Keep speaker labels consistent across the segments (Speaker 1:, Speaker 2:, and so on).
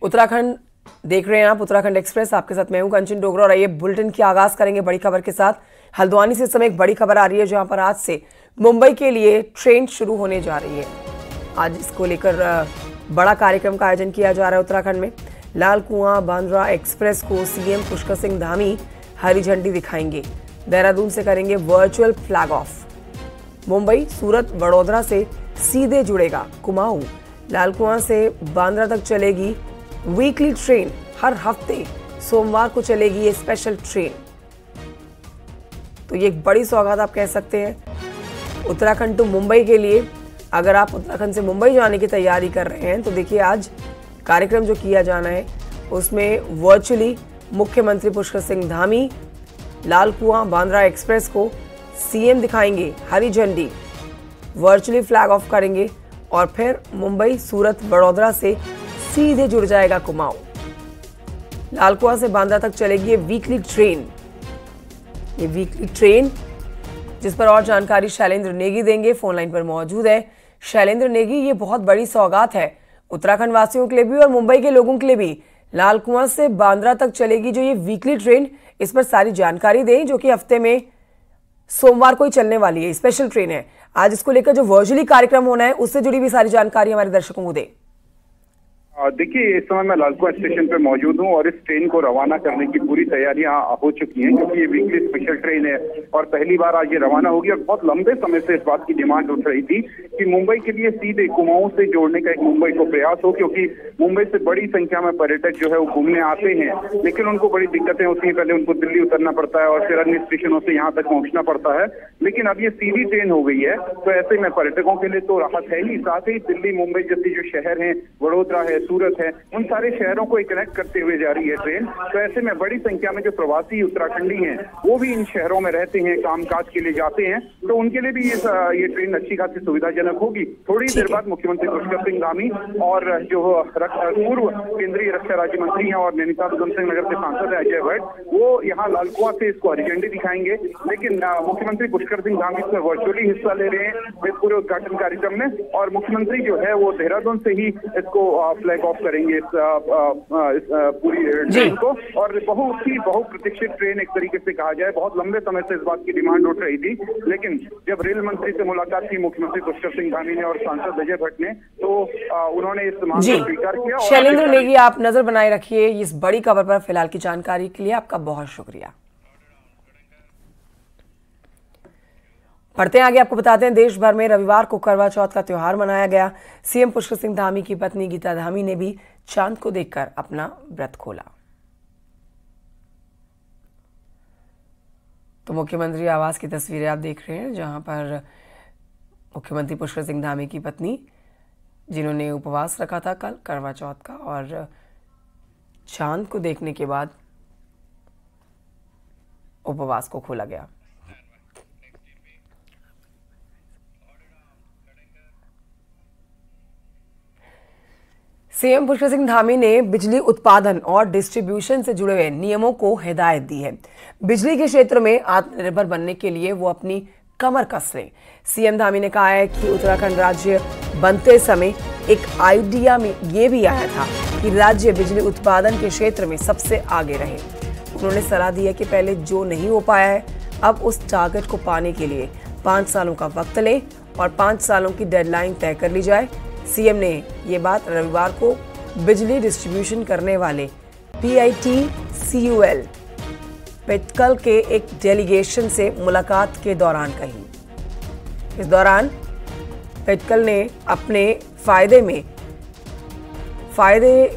Speaker 1: उत्तराखंड देख रहे हैं आप, उत्तराखंड एक्सप्रेस। आपके साथ मैं हूं कंचन डोगरा और आइए बुलेटिन की आगाज करेंगे बड़ी खबर के साथ। हल्द्वानी से इस समय एक बड़ी खबर आ रही है जहां पर आज से मुंबई के लिए ट्रेन शुरू होने जा रही है। आज इसको लेकर बड़ा कार्यक्रम का आयोजन किया जा रहा है उत्तराखंड में। लाल कुआं बांद्रा एक्सप्रेस को सीएम पुष्कर सिंह धामी हरी झंडी दिखाएंगे। देहरादून से करेंगे virtual flag of. Mumbai Surat Vadodara से सीधे जुड़ेगा कुमाऊं। लाल कुआं से बांद्रा तक चलेगी वीकली ट्रेन। हर हफ्ते सोमवार को चलेगी ये स्पेशल ट्रेन। तो ये एक बड़ी सौगात आप कह सकते हैं उत्तराखंड टू मुंबई के लिए। अगर आप उत्तराखंड से मुंबई जाने की तैयारी कर रहे हैं तो देखिए आज कार्यक्रम जो किया जाना है उसमें वर्चुअली मुख्यमंत्री पुष्कर सिंह धामी लाल कुआं बांद्रा एक्सप्रेस को सीएम दिखाएंगे हरी झंडी, वर्चुअली फ्लैग ऑफ करेंगे और फिर मुंबई सूरत वडोदरा से सीधे जुड़ जाएगा कुमाऊं। लाल कुआं से बांद्रा तक चलेगी ये वीकली ट्रेन। ये वीकली ट्रेन जिस पर और जानकारी शैलेंद्र नेगी देंगे, फोन लाइन पर मौजूद है। शैलेंद्र नेगी, ये बहुत बड़ी सौगात है उत्तराखंड वासियों के लिए भी और मुंबई के लोगों के लिए भी। लाल कुआं से बांद्रा तक चलेगी जो ये वीकली ट्रेन, इस पर सारी जानकारी दें जो कि हफ्ते में सोमवार को ही चलने वाली है, स्पेशल ट्रेन है। आज इसको लेकर जो वर्चुअली कार्यक्रम होना है उससे जुड़ी भी सारी जानकारी हमारे दर्शकों को दें।
Speaker 2: देखिए, इस समय मैं लाल कुआं स्टेशन पे मौजूद हूँ और इस ट्रेन को रवाना करने की पूरी तैयारियां हो चुकी हैं क्योंकि ये वीकली स्पेशल ट्रेन है और पहली बार आज ये रवाना होगी। और बहुत लंबे समय से इस बात की डिमांड उठ रही थी कि मुंबई के लिए सीधे कुमाऊं से जोड़ने का एक मुंबई को प्रयास हो, क्योंकि मुंबई से बड़ी संख्या में पर्यटक जो है वो घूमने आते हैं, लेकिन उनको बड़ी दिक्कतें होती है। पहले उनको दिल्ली उतरना पड़ता है और फिर अन्य स्टेशनों से यहाँ तक पहुंचना पड़ता है, लेकिन अब ये सीधी ट्रेन हो गई है तो ऐसे में पर्यटकों के लिए तो राहत है ही, साथ ही दिल्ली मुंबई जैसे जो शहर है, वडोदरा है, सूरत है, उन सारे शहरों को कनेक्ट करते हुए जा रही है ट्रेन। तो ऐसे में बड़ी संख्या में जो प्रवासी उत्तराखंडी हैं वो भी इन शहरों में रहते हैं, कामकाज के लिए जाते हैं, तो उनके लिए भी ये ट्रेन अच्छी खासी सुविधाजनक होगी। थोड़ी देर बाद मुख्यमंत्री पुष्कर सिंह धामी और जो पूर्व केंद्रीय रक्षा राज्य मंत्री हैं और नैनीताल उधमसिंह नगर के सांसद है अजय भट्ट, वो यहाँ लाल कुआं से इसको हरी झंडी दिखाएंगे। लेकिन मुख्यमंत्री पुष्कर सिंह धामी इसमें वर्चुअली हिस्सा ले रहे हैं इस पूरे उद्घाटन कार्यक्रम में, और मुख्यमंत्री जो है वो देहरादून से ही इसको फ्लैग ऑफ करेंगे इस पूरी ट्रेन को। और बहुत ही बहुप्रतीक्षित ट्रेन एक तरीके से कहा जाए। बहुत लंबे समय से इस बात की डिमांड उठ रही थी, लेकिन जब रेल मंत्री से मुलाकात की मुख्यमंत्री पुष्कर सिंह धामी ने और सांसद अजय भट्ट ने, तो उन्होंने इस मांग को स्वीकार किया।
Speaker 1: शैलेंद्र नेगी, आप नजर बनाए रखिए इस बड़ी खबर पर। फिलहाल की जानकारी के लिए आपका बहुत शुक्रिया। पढ़ते हैं आगे, आपको बताते हैं देश भर में रविवार को करवा चौथ का त्योहार मनाया गया। सीएम पुष्कर सिंह धामी की पत्नी गीता धामी ने भी चांद को देखकर अपना व्रत खोला। तो मुख्यमंत्री आवास की तस्वीरें आप देख रहे हैं जहां पर मुख्यमंत्री पुष्कर सिंह धामी की पत्नी, जिन्होंने उपवास रखा था कल करवा चौथ का, और चांद को देखने के बाद उपवास को खोला गया। सीएम पुष्कर सिंह धामी ने बिजली उत्पादन और डिस्ट्रीब्यूशन से जुड़े हुए नियमों को हिदायत दी है। बिजली के क्षेत्र में आत्मनिर्भर बनने के लिए वो अपनी कमर कस लें। सीएम धामी ने कहा है कि उत्तराखंड राज्य बनते समय एक आइडिया में ये भी आया था कि राज्य बिजली उत्पादन के क्षेत्र में सबसे आगे रहे। उन्होंने सलाह दी है कि पहले जो नहीं हो पाया है अब उस टारगेट को पाने के लिए 5 सालों का वक्त लें और 5 सालों की डेडलाइन तय कर ली जाए। सीएम ने ये बात रविवार को बिजली डिस्ट्रीब्यूशन करने वाले PITCUL पेटकल के एक डेलीगेशन से मुलाकात के दौरान कही। इस दौरान पेटकल ने अपने फायदे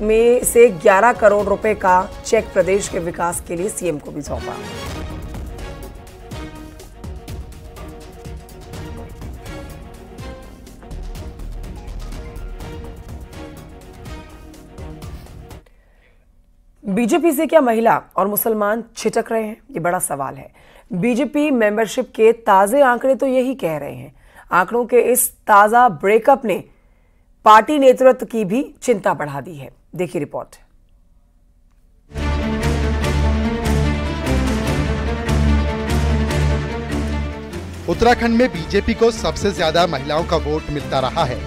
Speaker 1: में से 11 करोड़ रुपए का चेक प्रदेश के विकास के लिए सीएम को भी सौंपा। बीजेपी से क्या महिला और मुसलमान छिटक रहे हैं? ये बड़ा सवाल है। बीजेपी मेंबरशिप के ताजे आंकड़े तो यही कह रहे हैं। आंकड़ों के इस ताजा ब्रेकअप ने पार्टी नेतृत्व की भी चिंता बढ़ा दी है। देखिए रिपोर्ट।
Speaker 3: उत्तराखंड में बीजेपी को सबसे ज्यादा महिलाओं का वोट मिलता रहा है।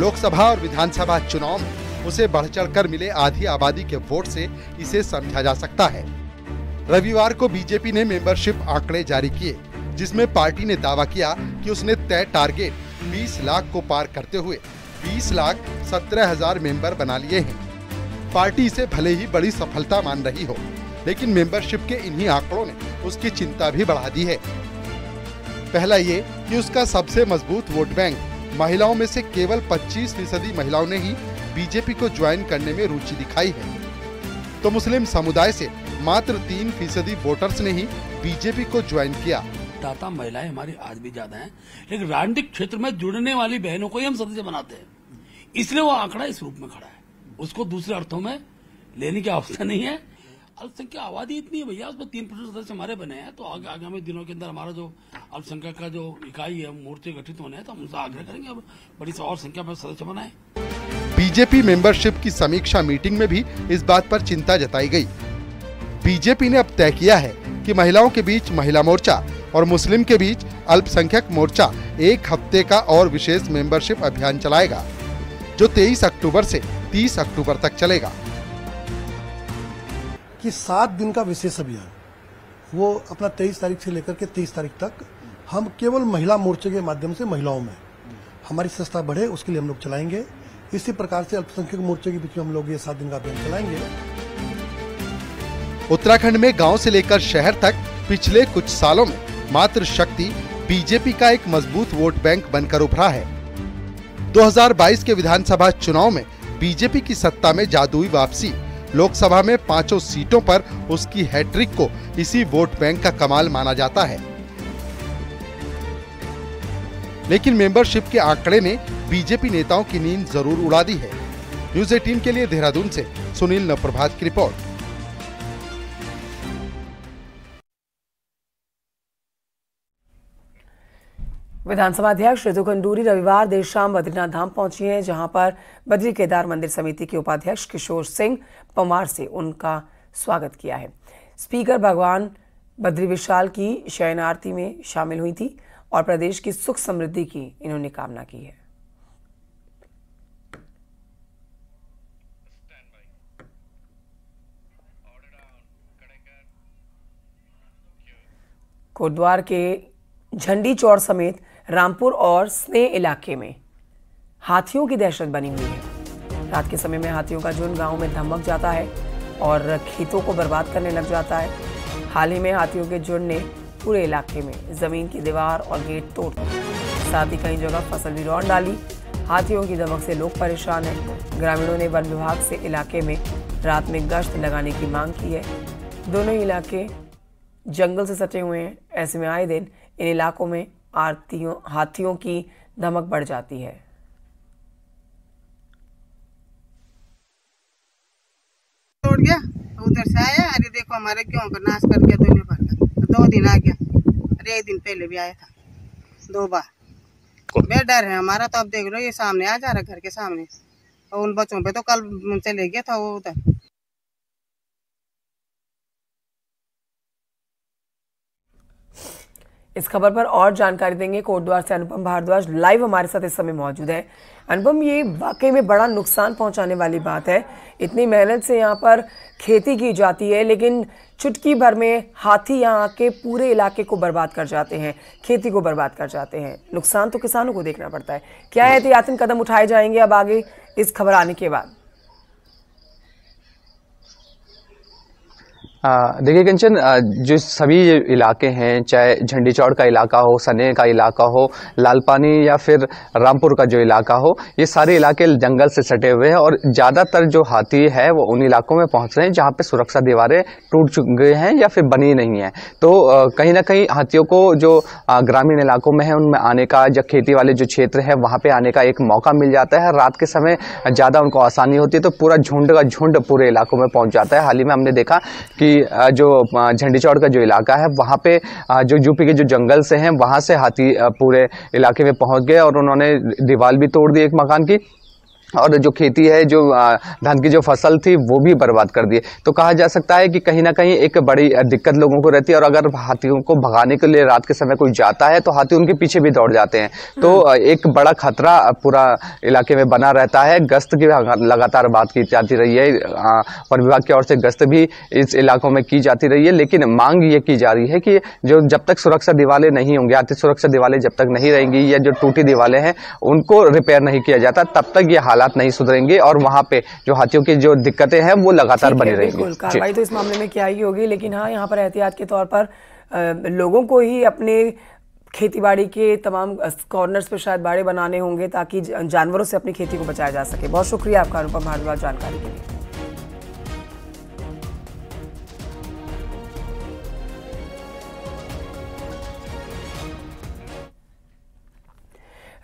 Speaker 3: लोकसभा और विधानसभा चुनाव में उसे बढ़ चढ़कर मिले आधी आबादी के वोट से इसे समझा जा सकता है। रविवार को बीजेपी ने मेंबरशिप आंकड़े जारी किए, जिसमें पार्टी ने दावा किया कि उसने तय टारगेट 20 लाख को पार करते हुए 20,17,000 मेंबर बना लिए हैं। पार्टी इसे भले ही बड़ी सफलता मान रही हो, लेकिन मेंबरशिप के इन्हीं आंकड़ों ने उसकी चिंता भी बढ़ा दी है। पहला ये कि उसका सबसे मजबूत वोट बैंक महिलाओं में से केवल 25% महिलाओं ने ही बीजेपी को ज्वाइन करने में रुचि दिखाई है, तो मुस्लिम समुदाय से मात्र 3% वोटर्स ने ही बीजेपी को ज्वाइन किया।
Speaker 4: दाता महिलाएं हमारी आज भी ज्यादा हैं, लेकिन राजनीतिक क्षेत्र में जुड़ने वाली बहनों को ही हम सदस्य बनाते हैं, इसलिए वो आंकड़ा इस रूप में खड़ा है। उसको दूसरे अर्थों में लेने की आवश्यकता नहीं है। अल्पसंख्यक आबादी इतनी है भैया, उसमें 3% सदस्य हमारे बने हैं, तो आगामी दिनों के अंदर हमारा जो अल्पसंख्यक का जो इकाई है, मोर्चे गठित होने हैं, तो हम उनसे आग्रह करेंगे अब बड़ी और संख्या में सदस्य बनाए।
Speaker 3: बीजेपी मेंबरशिप की समीक्षा मीटिंग में भी इस बात पर चिंता जताई गई। बीजेपी ने अब तय किया है कि महिलाओं के बीच महिला मोर्चा और मुस्लिम के बीच अल्पसंख्यक मोर्चा 1 हफ्ते का और विशेष मेंबरशिप अभियान चलाएगा, जो 23 अक्टूबर से 30 अक्टूबर तक चलेगा।
Speaker 5: कि 7 दिन का विशेष अभियान वो अपना 23 तारीख से लेकर के 30 तारीख तक हम केवल महिला मोर्चे के माध्यम से महिलाओं में हमारी सस्ता बढ़े, उसके लिए हम लोग चलाएंगे। इसी प्रकार से अल्पसंख्यक मोर्चे के बीच में हम लोग ये 7 दिन का अभियान चलाएंगे।
Speaker 3: उत्तराखंड में गांव से लेकर शहर तक पिछले कुछ सालों में मात्र शक्ति बीजेपी का एक मजबूत वोट बैंक बनकर उभरा है। 2022 के विधानसभा चुनाव में बीजेपी की सत्ता में जादुई वापसी, लोकसभा में 5 सीटों पर उसकी हैट्रिक को इसी वोट बैंक का कमाल माना जाता है। लेकिन मेंबरशिप के आंकड़े ने बीजेपी नेताओं की नींद जरूर उड़ा दी है। न्यूज़ 18 के लिए देहरादून से सुनील नवप्रभात की रिपोर्ट।
Speaker 1: विधानसभा अध्यक्ष ऋतु खंडूरी रविवार देर शाम बद्रीनाथ धाम पहुंची हैं, जहां पर बद्री केदार मंदिर समिति के उपाध्यक्ष किशोर सिंह पंवार से उनका स्वागत किया है। स्पीकर भगवान बद्री विशाल की शयन आरती में शामिल हुई थी और प्रदेश की सुख समृद्धि की इन्होंने कामना की है। कोटद्वार के झंडी चौड़ समेत रामपुर और स्नेह इलाके में हाथियों की दहशत बनी हुई है। रात के समय में हाथियों का झुंड गांव में धमक जाता है और खेतों को बर्बाद करने लग जाता है। हाल ही में हाथियों के झुंड ने पूरे इलाके में जमीन की दीवार और गेट तोड़ दिए, साथ ही कई जगह फसल भी रौंद डाली। हाथियों की दमक से लोग परेशान हैं। ग्रामीणों ने वन विभाग से इलाके में रात में गश्त लगाने की मांग की है। दोनों इलाके जंगल से सटे हुए हैं, ऐसे में आए दिन इन इलाकों में हाथियों की धमक बढ़ जाती है।
Speaker 6: तोड़ गया उधर से आया, अरे देखो हमारे गेहूं का नाश कर दिया दुनिया भर का। 2 दिन आ गया, अरे 1 दिन पहले भी आया था 2 बार। बे डर है हमारा, तो अब देख लो ये सामने आ जा रहा घर के सामने, और उन बच्चों पे तो कल चले गया था वो उधर।
Speaker 1: इस खबर पर और जानकारी देंगे कोटद्वार से अनुपम भारद्वाज लाइव हमारे साथ इस समय मौजूद है। अनुपम, ये वाकई में बड़ा नुकसान पहुंचाने वाली बात है। इतनी मेहनत से यहाँ पर खेती की जाती है, लेकिन चुटकी भर में हाथी यहाँ आके पूरे इलाके को बर्बाद कर जाते हैं, खेती को बर्बाद कर जाते हैं। नुकसान तो किसानों को देखना पड़ता है। क्या एहतियातन कदम उठाए जाएंगे अब आगे इस खबर आने के बाद?
Speaker 7: देखिए कंचन, जो सभी इलाके हैं, चाहे झंडी चौड़ का इलाका हो, सने का इलाका हो, लालपानी या फिर रामपुर का जो इलाका हो, ये सारे इलाके जंगल से सटे हुए हैं और ज़्यादातर जो हाथी है वो उन इलाकों में पहुंच रहे हैं जहां पे सुरक्षा दीवारें टूट चुके हैं या फिर बनी नहीं है। तो कहीं ना कहीं हाथियों को जो ग्रामीण इलाकों में है उनमें आने का, जो खेती वाले जो क्षेत्र है वहां पे आने का एक मौका मिल जाता है। रात के समय ज़्यादा उनको आसानी होती है, तो पूरा झुंड का झुंड पूरे इलाकों में पहुंच जाता है। हाल ही में हमने देखा कि जो झंडी चौड़ का जो इलाका है वहां पे जो यूपी के जो जंगल से हैं वहां से हाथी पूरे इलाके में पहुंच गए और उन्होंने दीवार भी तोड़ दी एक मकान की। और जो खेती है, जो धान की जो फसल थी वो भी बर्बाद कर दी। तो कहा जा सकता है कि कहीं ना कहीं एक बड़ी दिक्कत लोगों को रहती है, और अगर हाथियों को भगाने के लिए रात के समय कोई जाता है तो हाथी उनके पीछे भी दौड़ जाते हैं। तो एक बड़ा खतरा पूरा इलाके में बना रहता है। गश्त की लगातार बात की जाती रही है, वन विभाग की ओर से गश्त भी इस इलाकों में की जाती रही है, लेकिन मांग ये की जा रही है कि जो जब तक सुरक्षा दीवारें नहीं होंगी, हाथी सुरक्षा दीवारें जब तक नहीं रहेंगी या जो टूटी दीवारें हैं उनको रिपेयर नहीं किया जाता, तब तक ये हालात नहीं सुधरेंगे और वहां पे जो हाथियों की जो दिक्कतें हैं वो लगातार बनी रहेंगी।
Speaker 1: कार्रवाई तो इस मामले में क्या ही होगी, लेकिन हाँ, यहाँ पर एहतियात के तौर पर लोगों को ही अपने खेतीबाड़ी के तमाम कॉर्नर्स पे शायद बाड़े बनाने होंगे ताकि जानवरों से अपनी खेती को बचाया जा सके। बहुत शुक्रिया आपका अनुपम भारद्वाज जानकारी के लिए।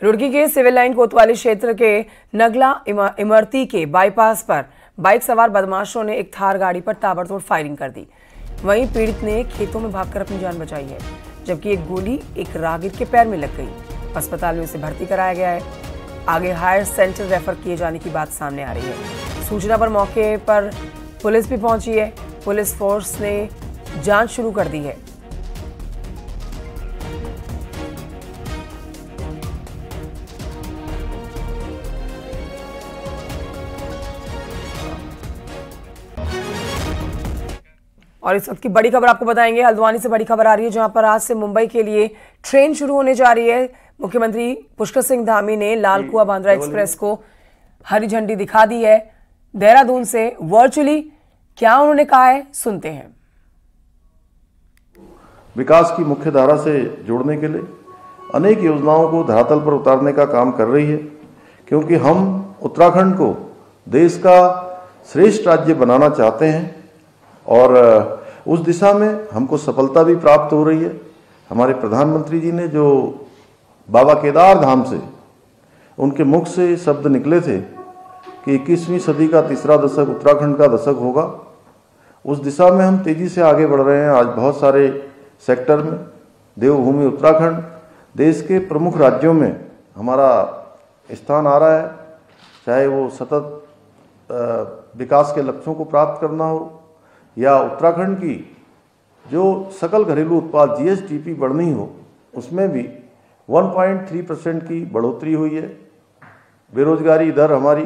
Speaker 1: रुड़की के सिविल लाइन कोतवाली क्षेत्र के नगला इमरती के बाईपास पर बाइक सवार बदमाशों ने एक थार गाड़ी पर ताबड़तोड़ फायरिंग कर दी। वहीं पीड़ित ने खेतों में भागकर अपनी जान बचाई है, जबकि एक गोली एक राहगीर के पैर में लग गई। अस्पताल में उसे भर्ती कराया गया है। आगे हायर सेंटर रेफर किए जाने की बात सामने आ रही है। सूचना पर मौके पर पुलिस भी पहुंची है। पुलिस फोर्स ने जांच शुरू कर दी है। और इस वक्त की बड़ी खबर आपको बताएंगे। हल्द्वानी से बड़ी खबर आ रही है, जहां पर आज से मुंबई के लिए ट्रेन शुरू होने जा रही है। मुख्यमंत्री पुष्कर सिंह धामी ने लाल कुआं बांद्रा एक्सप्रेस को हरी झंडी दिखा दी है। देहरादून से वर्चुअली क्या उन्होंने कहा है, सुनते हैं।
Speaker 8: विकास की मुख्य धारा से जोड़ने के लिए अनेक योजनाओं को धरातल पर उतारने का काम कर रही है, क्योंकि हम उत्तराखंड को देश का श्रेष्ठ राज्य बनाना चाहते हैं और उस दिशा में हमको सफलता भी प्राप्त हो रही है। हमारे प्रधानमंत्री जी ने जो बाबा केदार धाम से उनके मुख से शब्द निकले थे कि 21वीं सदी का तीसरा दशक उत्तराखंड का दशक होगा, उस दिशा में हम तेजी से आगे बढ़ रहे हैं। आज बहुत सारे सेक्टर में देवभूमि उत्तराखंड देश के प्रमुख राज्यों में हमारा स्थान आ रहा है, चाहे वो सतत विकास के लक्ष्यों को प्राप्त करना हो या उत्तराखंड की जो सकल घरेलू उत्पाद GSDP बढ़नी हो, उसमें भी 1.3% की बढ़ोतरी हुई है। बेरोजगारी दर हमारी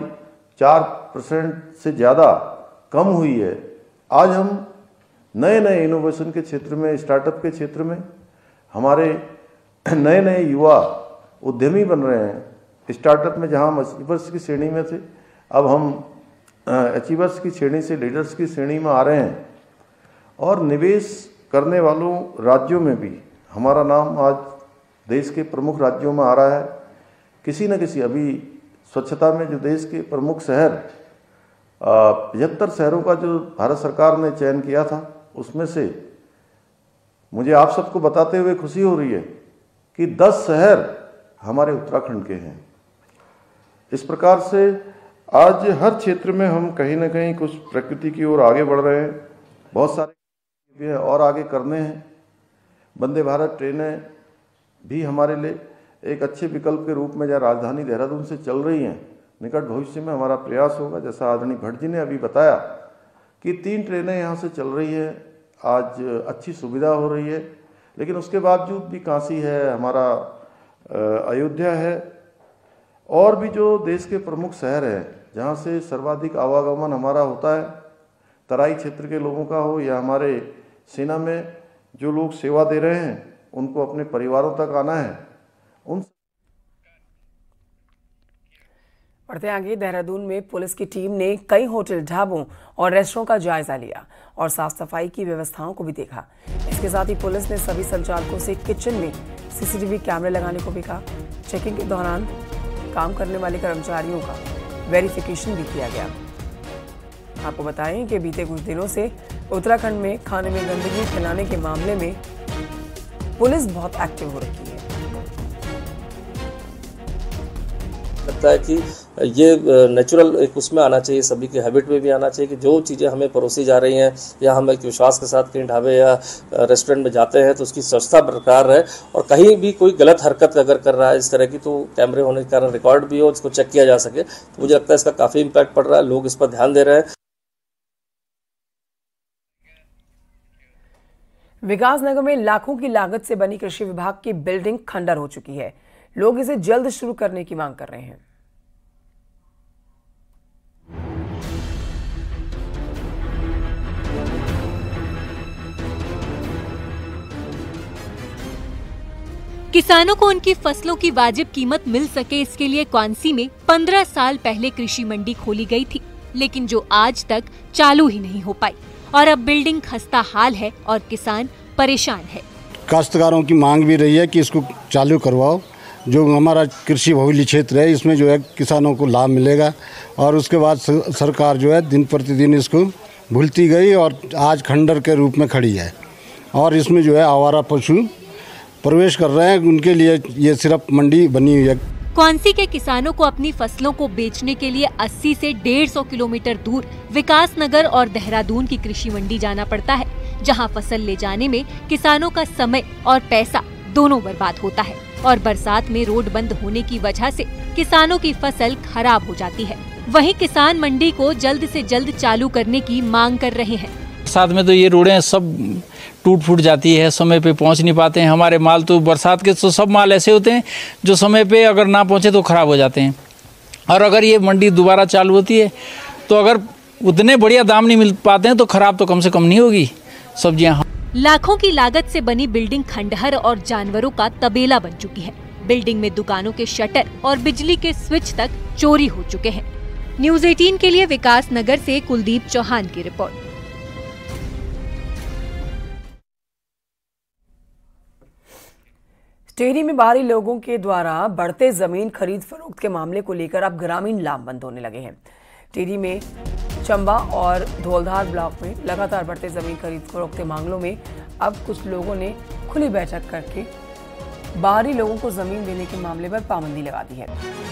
Speaker 8: 4% से ज़्यादा कम हुई है। आज हम नए नए इनोवेशन के क्षेत्र में, स्टार्टअप के क्षेत्र में हमारे नए नए युवा उद्यमी बन रहे हैं। स्टार्टअप में जहां हम अचीवर्स की श्रेणी में थे, अब हम अचीवर्स की श्रेणी से लीडर्स की श्रेणी में आ रहे हैं। और निवेश करने वालों राज्यों में भी हमारा नाम आज देश के प्रमुख राज्यों में आ रहा है। किसी न किसी, अभी स्वच्छता में जो देश के प्रमुख शहर 75 शहरों का जो भारत सरकार ने चयन किया था, उसमें से मुझे आप सबको बताते हुए खुशी हो रही है कि 10 शहर हमारे उत्तराखंड के हैं। इस प्रकार से आज हर क्षेत्र में हम कहीं ना कहीं कुछ प्रकृति की ओर आगे बढ़ रहे हैं। बहुत सारे और आगे करने हैं। वंदे भारत ट्रेनें भी हमारे लिए एक अच्छे विकल्प के रूप में, जहाँ राजधानी देहरादून से चल रही हैं, निकट भविष्य में हमारा प्रयास होगा, जैसा आदरणीय भट्ट जी ने अभी बताया कि 3 ट्रेनें यहाँ से चल रही है। आज अच्छी सुविधा हो रही है, लेकिन उसके बावजूद भी काशी है, हमारा अयोध्या है, और भी जो देश के प्रमुख शहर हैं जहाँ से सर्वाधिक आवागमन हमारा होता है, तराई क्षेत्र के लोगों का हो या हमारे सेना में जो लोग सेवा दे रहे हैं, उनको अपने परिवारों तक आना है।
Speaker 1: बढ़ते आगे, देहरादून में पुलिस की टीम ने कई होटल, ढाबों और रेस्टोरेंट का जायजा लिया और साफ सफाई की व्यवस्थाओं को भी देखा। इसके साथ ही पुलिस ने सभी संचालकों से किचन में CCTV कैमरे लगाने को भी कहा। चेकिंग के दौरान काम करने वाले कर्मचारियों का वेरिफिकेशन भी किया गया। आपको बताएं कि बीते कुछ दिनों से उत्तराखंड में खाने में गंदगी फैलाने के मामले में पुलिस बहुत एक्टिव हो रखी है।
Speaker 9: लगता है कि ये नेचुरल एक उसमें आना चाहिए, सभी के हैबिट में भी आना चाहिए कि जो चीज़ें हमें परोसी जा रही हैं या हम एक विश्वास के साथ कहीं ढाबे या रेस्टोरेंट में जाते हैं तो उसकी स्वच्छता बरकरार रहे, और कहीं भी कोई गलत हरकत अगर कर रहा है इस तरह की तो कैमरे होने के कारण रिकॉर्ड भी हो, उसको चेक किया जा सके। तो मुझे लगता है इसका काफ़ी इम्पैक्ट पड़ रहा है, लोग इस पर ध्यान दे रहे हैं।
Speaker 1: विकासनगर में लाखों की लागत से बनी कृषि विभाग की बिल्डिंग खंडर हो चुकी है। लोग इसे जल्द शुरू करने की मांग कर रहे हैं।
Speaker 10: किसानों को उनकी फसलों की वाजिब कीमत मिल सके, इसके लिए क्वांसी में 15 साल पहले कृषि मंडी खोली गई थी, लेकिन जो आज तक चालू ही नहीं हो पाई और अब बिल्डिंग खस्ता हाल है और किसान परेशान है।
Speaker 11: काश्तकारों की मांग भी रही है कि इसको चालू करवाओ। जो हमारा कृषि बहुल्य क्षेत्र है इसमें जो है किसानों को लाभ मिलेगा, और उसके बाद सरकार जो है दिन प्रतिदिन इसको भूलती गई और आज खंडर के रूप में खड़ी है, और इसमें जो है आवारा पशु प्रवेश कर रहे हैं। उनके लिए ये सिर्फ मंडी बनी हुई है।
Speaker 10: क्वांसी के किसानों को अपनी फसलों को बेचने के लिए 80 से 150 किलोमीटर दूर विकासनगर और देहरादून की कृषि मंडी जाना पड़ता है, जहां फसल ले जाने में किसानों का समय और पैसा दोनों बर्बाद होता है, और बरसात में रोड बंद होने की वजह से किसानों की फसल खराब हो जाती है। वहीं किसान मंडी को जल्द से जल्द चालू करने की मांग कर रहे हैं।
Speaker 12: बरसात में तो ये रोडें सब टूट फूट जाती है, समय पे पहुंच नहीं पाते हैं। हमारे माल तो बरसात के तो सब माल ऐसे होते हैं जो समय पे अगर ना पहुंचे तो खराब हो जाते हैं, और अगर ये मंडी दोबारा चालू होती है तो अगर उतने बढ़िया दाम नहीं मिल पाते हैं तो खराब तो कम से कम नहीं होगी सब्जियां।
Speaker 10: लाखों की लागत से बनी बिल्डिंग खंडहर और जानवरों का तबेला बन चुकी है। बिल्डिंग में दुकानों के शटर और बिजली के स्विच तक चोरी हो चुके हैं। न्यूज़ 18 के लिए विकासनगर से कुलदीप चौहान की रिपोर्ट।
Speaker 1: टिहरी में बाहरी लोगों के द्वारा बढ़ते जमीन खरीद फरोख्त के मामले को लेकर अब ग्रामीण लामबंद होने लगे हैं। टिहरी में चंबा और धौलधार ब्लॉक में लगातार बढ़ते जमीन खरीद फरोख्त के मामलों में अब कुछ लोगों ने खुली बैठक करके बाहरी लोगों को जमीन देने के मामले पर पाबंदी लगा दी है।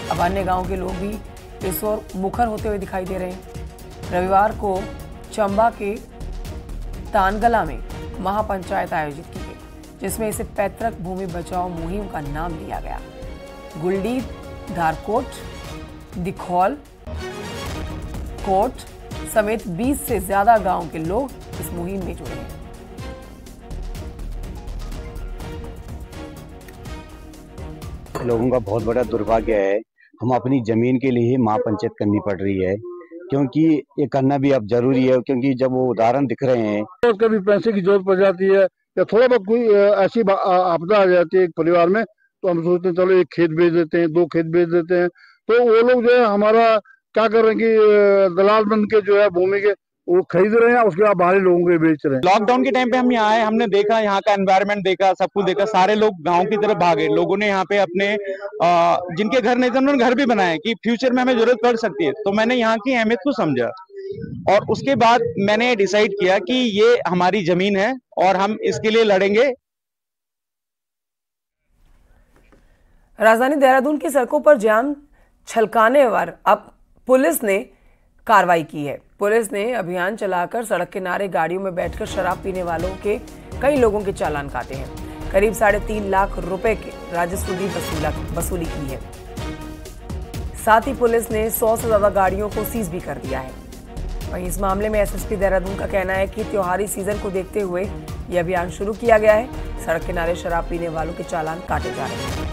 Speaker 1: अब अन्य गाँव के लोग भी इस ओर मुखर होते हुए दिखाई दे रहे हैं। रविवार को चंबा के तानगला में महापंचायत आयोजित की गई, जिसमें इसे पैतृक भूमि बचाओ मुहिम का नाम दिया गया। गुलडी, धारकोट, दिखौल, कोट समेत 20 से ज्यादा गांव के लोग इस मुहिम में जुड़े हैं।
Speaker 13: लोगों का बहुत बड़ा दुर्भाग्य है, हम अपनी जमीन के लिए महापंचायत करनी पड़ रही है, क्योंकि ये करना भी अब जरूरी है, क्योंकि जब वो उदाहरण दिख रहे हैं
Speaker 14: तो कभी पैसे की जरूरत पड़ जाती है या थोड़ा बहुत कोई ऐसी आपदा आ जाती है एक परिवार में, तो हम सोचते हैं चलो एक खेत बेच देते हैं, 2 खेत बेच देते हैं, तो वो लोग जो है हमारा क्या कर रहे हैं कि दलाल बन के जो है भूमि के वो खरीद रहे हैं, उसके बाद बाहरी लोगों को बेच रहे हैं।
Speaker 15: लॉकडाउन के टाइम पे हम यहाँ आए, हमने देखा यहाँ का एनवायरनमेंट देखा, सब कुछ देखा, सारे लोग गांव की तरफ भागे। लोगों ने यहाँ पे अपने जिनके घर नहीं थे उन्होंने घर भी बनाए कि फ्यूचर में हमें जरूरत पड़ सकती है। तो मैंने यहाँ की अहमियत को समझा और उसके बाद मैंने डिसाइड किया कि ये हमारी जमीन है और हम इसके लिए लड़ेंगे।
Speaker 1: राजधानी देहरादून की सड़कों पर जाम छलकाने पर अब पुलिस ने कार्रवाई की है। पुलिस ने अभियान चलाकर सड़क किनारे गाड़ियों में बैठकर शराब पीने वालों के कई लोगों के चालान काटे हैं। करीब 3.5 लाख रुपए के राजस्व भी वसूली की है। साथ ही पुलिस ने 100 से ज्यादा गाड़ियों को सीज भी कर दिया है। वहीं इस मामले में एसएसपी देहरादून का कहना है कि त्योहारी सीजन को देखते हुए यह अभियान शुरू किया गया है। सड़क किनारे शराब पीने वालों के चालान काटे जा रहे हैं।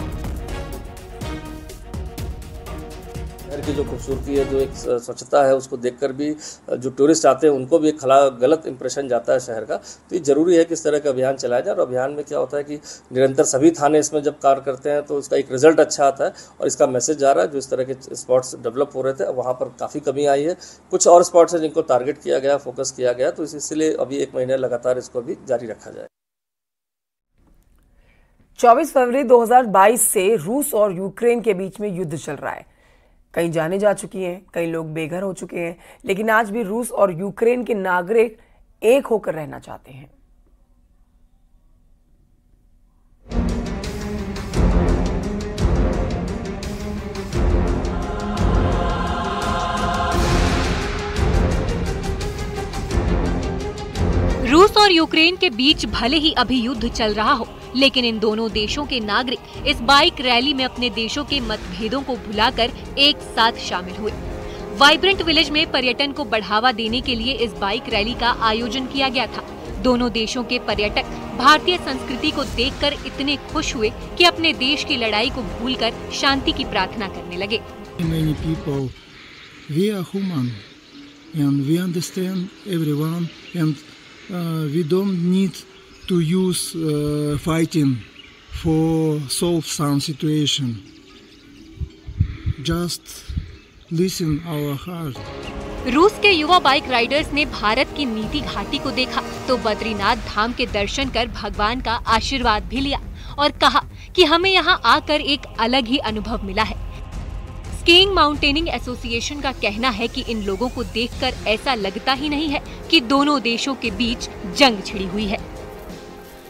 Speaker 9: शहर की जो खूबसूरती है, जो एक स्वच्छता है, उसको देखकर भी जो टूरिस्ट आते हैं उनको भी एक गलत इंप्रेशन जाता है शहर का। तो ये जरूरी है कि इस तरह का अभियान चलाया जाए। और अभियान में क्या होता है कि निरंतर सभी थाने इसमें जब कार्य करते हैं तो उसका एक रिजल्ट अच्छा आता है और इसका मैसेज जा रहा है। जो इस तरह के स्पॉट्स डेवलप हो रहे थे वहाँ पर काफ़ी कमी आई है। कुछ और स्पॉट्स हैं जिनको टारगेट किया गया, फोकस किया गया, तो इसलिए अभी 1 महीने लगातार इसको भी जारी रखा जाए।
Speaker 1: 24 फरवरी 2022 से रूस और यूक्रेन के बीच में युद्ध चल रहा है। कई जाने जा चुकी हैं, कई लोग बेघर हो चुके हैं, लेकिन आज भी रूस और यूक्रेन के नागरिक एक होकर रहना चाहते हैं।
Speaker 10: और यूक्रेन के बीच भले ही अभी युद्ध चल रहा हो, लेकिन इन दोनों देशों के नागरिक इस बाइक रैली में अपने देशों के मतभेदों को भुलाकर एक साथ शामिल हुए। वाइब्रेंट विलेज में पर्यटन को बढ़ावा देने के लिए इस बाइक रैली का आयोजन किया गया था। दोनों देशों के पर्यटक भारतीय संस्कृति को देखकर इतने खुश हुए कि अपने देश की लड़ाई को भूलकर शांति की प्रार्थना करने लगे।
Speaker 16: Many people, we are human and we understand everyone and we don't need to use fighting for solve some situation. Just listen our heart.
Speaker 10: रूस के युवा बाइक राइडर्स ने भारत की नीति घाटी को देखा तो बद्रीनाथ धाम के दर्शन कर भगवान का आशीर्वाद भी लिया और कहा कि हमें यहाँ आकर एक अलग ही अनुभव मिला है। स्कीइंग माउंटेनिंग एसोसिएशन का कहना है कि इन लोगों को देखकर ऐसा लगता ही नहीं है कि दोनों देशों के बीच जंग छिड़ी हुई है।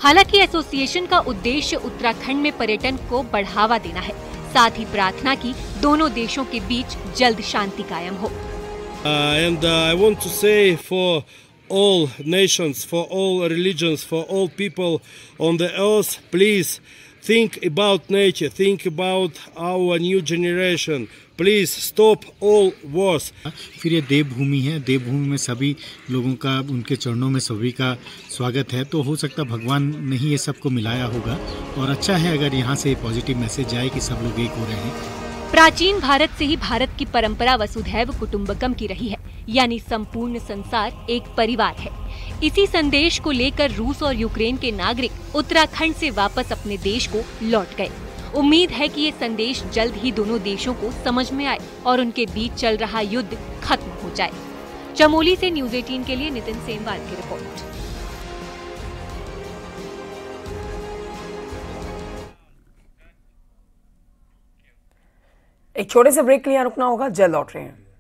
Speaker 10: हालांकि एसोसिएशन का उद्देश्य उत्तराखंड में पर्यटन को बढ़ावा देना है, साथ ही प्रार्थना की दोनों देशों के बीच जल्द शांति कायम हो।
Speaker 17: And I want to say for all nations, for all religions, for all people on the earth, please think about nature, think about our new generation. Please stop all wars.
Speaker 18: फिर ये देवभूमि है, देवभूमि में सभी लोगों का, उनके चरणों में सभी का स्वागत है। तो हो सकता भगवान ने ही ये सबको मिलाया होगा और अच्छा है अगर यहाँ से पॉजिटिव मैसेज आए कि सब लोग एक हो रहे हैं।
Speaker 10: प्राचीन भारत से ही भारत की परंपरा वसुधैव कुटुंबकम की रही है, यानी संपूर्ण संसार एक परिवार है। इसी संदेश को लेकर रूस और यूक्रेन के नागरिक उत्तराखंड से वापस अपने देश को लौट गए। उम्मीद है कि ये संदेश जल्द ही दोनों देशों को समझ में आए और उनके बीच चल रहा युद्ध खत्म हो जाए। चमोली से न्यूज़ 18 के लिए नितिन सेमवाल की रिपोर्ट।
Speaker 1: एक छोटे से ब्रेक के लिए रुकना होगा, जल्द लौट रहे हैं।